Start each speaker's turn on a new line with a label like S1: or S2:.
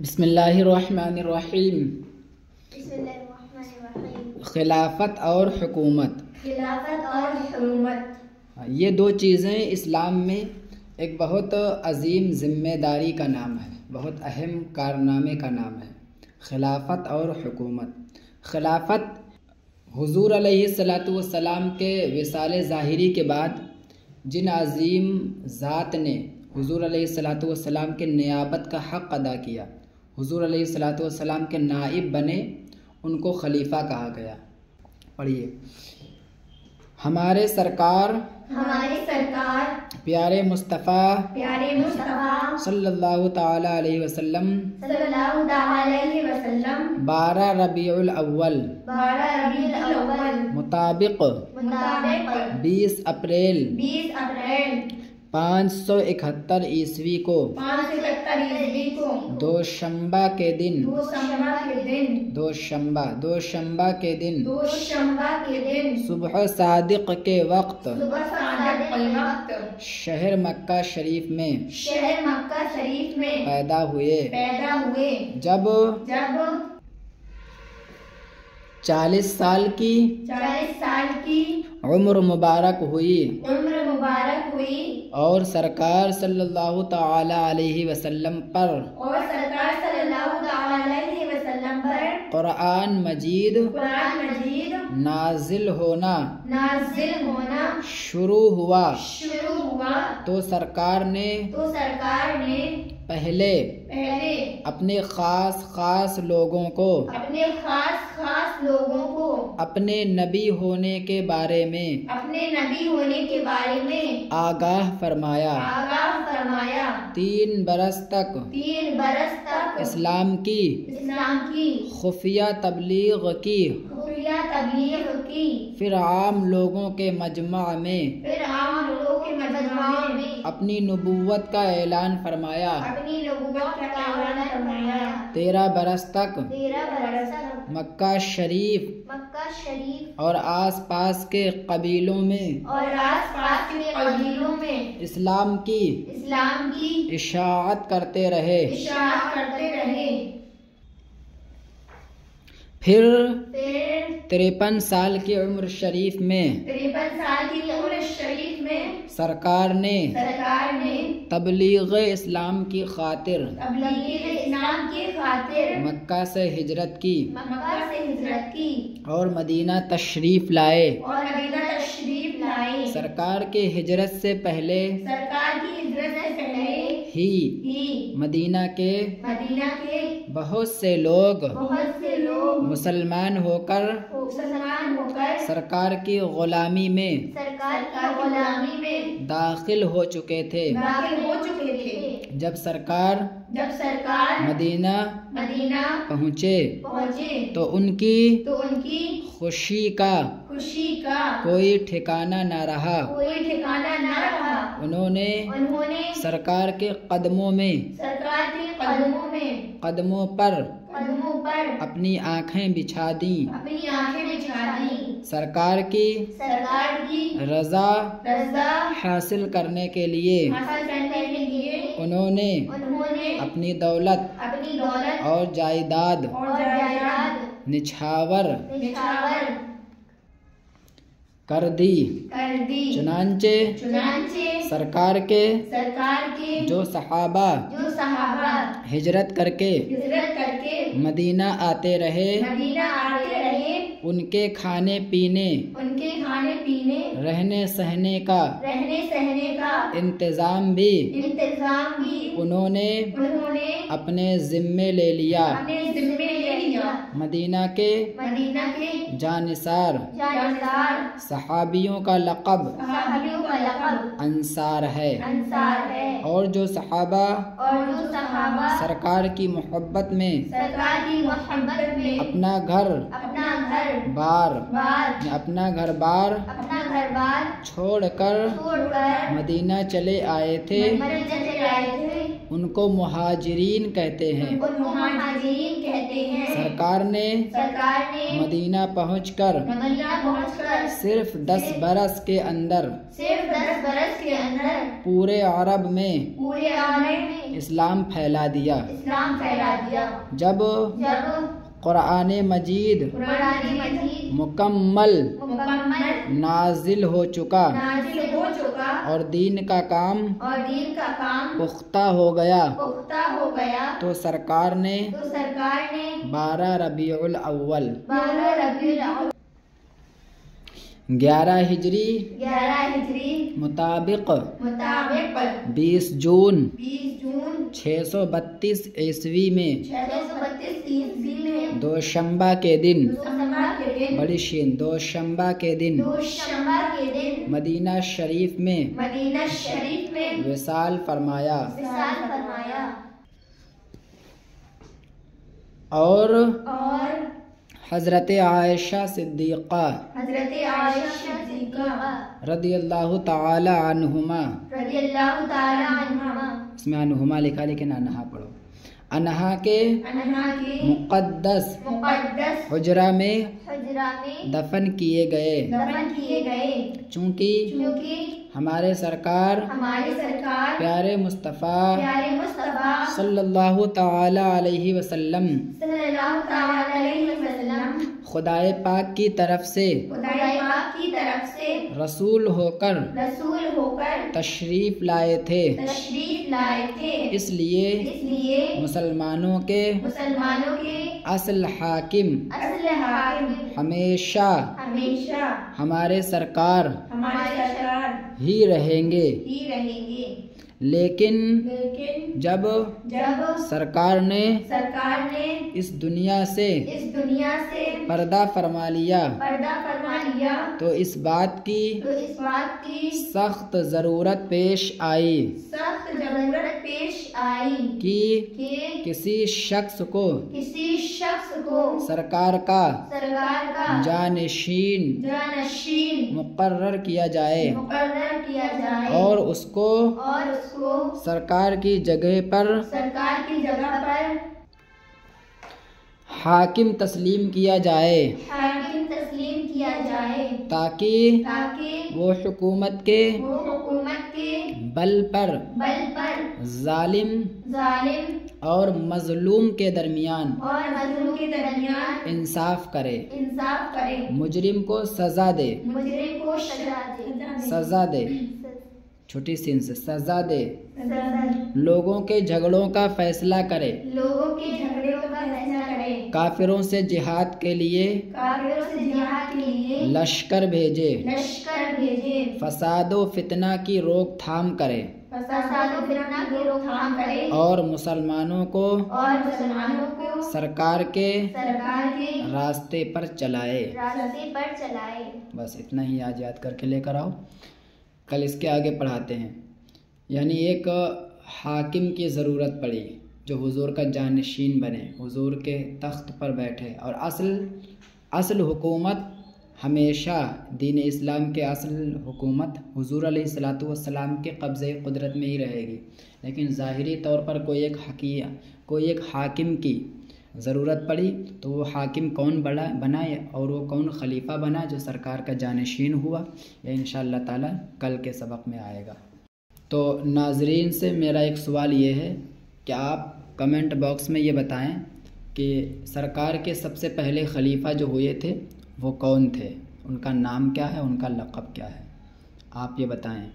S1: بسم اللہ الرحمن الرحیم۔
S2: بسم اللہ الرحمن الرحیم۔
S1: خلافت اور حکومت۔
S2: خلافت اور حکومت
S1: یہ دو چیزیں اسلام میں ایک بہت عظیم ذمہ داری کا نام ہے، بہت اہم کارنامے کا نام ہے، خلافت اور حکومت۔ خلافت حضور علیہ السلام کے وصال ظاہری کے بعد جن عظیم ذات نے حضور علیہ السلام کے نیابت کا حق ادا کیا، حضور علیہ السلام کے نائب بنے، ان کو خلیفہ کہا گیا۔ پڑھیے، ہمارے سرکار پیارے مصطفیٰ صلی اللہ تعالی علیہ وسلم 12 ربیع الاول مطابق 20 اپریل 571 عیسوی کو دوشنبہ کے دن صبح صادق کے وقت شہر مکہ شریف میں پیدا ہوئے۔ جب 40 سال کی عمر مبارک ہوئی اور سرکار صلی اللہ تعالی علیہ وسلم پر قرآن مجید نازل ہونا شروع ہوا تو سرکار نے پہلے اپنے خاص لوگوں کو اپنے نبی ہونے کے بارے میں آگاہ فرمایا۔ 3 برس تک اسلام کی خفیہ تبلیغ کی، پھر عام لوگوں کے مجمع میں اپنی نبوت کا اعلان فرمایا۔ 13 برس تک مکہ شریف اور آس پاس کے قبیلوں میں اسلام کی اشاعت کرتے رہے۔ پھر 53 سال کی عمر شریف میں سرکار نے تبلیغ اسلام کی خاطر مکہ سے ہجرت کی اور مدینہ تشریف لائے۔ سرکار کے ہجرت سے پہلے ہی مدینہ کے بہت سے لوگ مسلمان ہو کر سرکار کی غلامی میں داخل ہو چکے تھے۔ جب سرکار مدینہ پہنچے تو ان کی خوشی کا کوئی ٹھکانہ نہ رہا۔ انہوں نے سرکار کے قدموں پر اپنی آنکھیں بچھا دیں۔ سرکار کی رضا حاصل کرنے کے لیے انہوں نے اپنی دولت اور جائیداد نچھاور کر دی۔ چنانچہ سرکار کے جو صحابہ ہجرت کر کے مدینہ آتے رہے، ان کے کھانے پینے رہنے سہنے کا انتظام بھی انہوں نے اپنے ذمے لے لیا۔ مدینہ کے جانثار صحابیوں کا لقب انصار ہے، اور جو صحابہ سرکار کی محبت میں اپنا گھر بار چھوڑ کر مدینہ چلے آئے تھے، ان کو مہاجرین کہتے ہیں۔ سرکار نے مدینہ پہنچ کر صرف 10 برس کے اندر پورے عرب میں اسلام پھیلا دیا۔ جب قرآن مجید مکمل نازل ہو چکا اور دین کا کام پختہ ہو گیا تو سرکار نے 12 ربیع الاول 11 ہجری مطابق 20 جون 632 عیسوی میں دوشنبہ کے دن بڑی شین دوشنبہ کے دن مدینہ شریف میں وصال فرمایا اور حضرت عائشہ صدیقہ رضی اللہ تعالی عنہما اس میں عنہما لکھا لیکن انہا پڑھو، انہا کے مقدس حجرہ میں دفن کیے گئے، چونکہ ہمارے سرکار پیارے مصطفیٰ صلی اللہ تعالی علیہ وسلم خدائے پاک کی طرف سے رسول ہو کر تشریف لائے تھے، اس لیے مسلمانوں کے اصل حاکم ہمیشہ ہمارے سرکار ہی رہیں گے۔ لیکن جب سرکار نے اس دنیا سے پردہ فرما لیا تو اس بات کی سخت ضرورت پیش آئی کہ کسی شخص کو سرکار کا جانشین مقرر کیا جائے اور اس کو سرکار کی جگہ پر حاکم تسلیم کیا جائے تاکہ وہ حکومت کے بل پر ظالم اور مظلوم کے درمیان انصاف کرے، مجرم کو سزا دے چھوٹی سین سے سزا دے، لوگوں کے جھگڑوں کا فیصلہ کرے، کافروں سے جہاد کے لیے لشکر بھیجے، فساد و فتنہ کی روک تھام کرے اور مسلمانوں کو سرکار کے راستے پر چلائے۔ بس اتنا ہی آج یاد کر کے لے کر آؤ، کل اس کے آگے پڑھاتے ہیں۔ یعنی ایک حاکم کی ضرورت پڑی جو حضور کا جانشین بنے، حضور کے تخت پر بیٹھے، اور اصل حکومت ہمیشہ دین اسلام کے اصل حکومت حضور علیہ الصلوۃ والسلام کے قبضے قدرت میں ہی رہے گی، لیکن ظاہری طور پر کوئی ایک حاکم کی ضرورت پڑی تو وہ حاکم کون بنا اور وہ کون خلیفہ بنا جو سرکار کا جانشین ہوا، یہ انشاءاللہ تعالی کل کے سبق میں آئے گا۔ تو ناظرین سے میرا ایک سوال یہ ہے کہ آپ کمنٹ باکس میں یہ بتائیں کہ سرکار کے سب سے پہلے خلیفہ جو ہوئے تھے وہ کون تھے، ان کا نام کیا ہے، ان کا لقب کیا ہے، آپ یہ بتائیں۔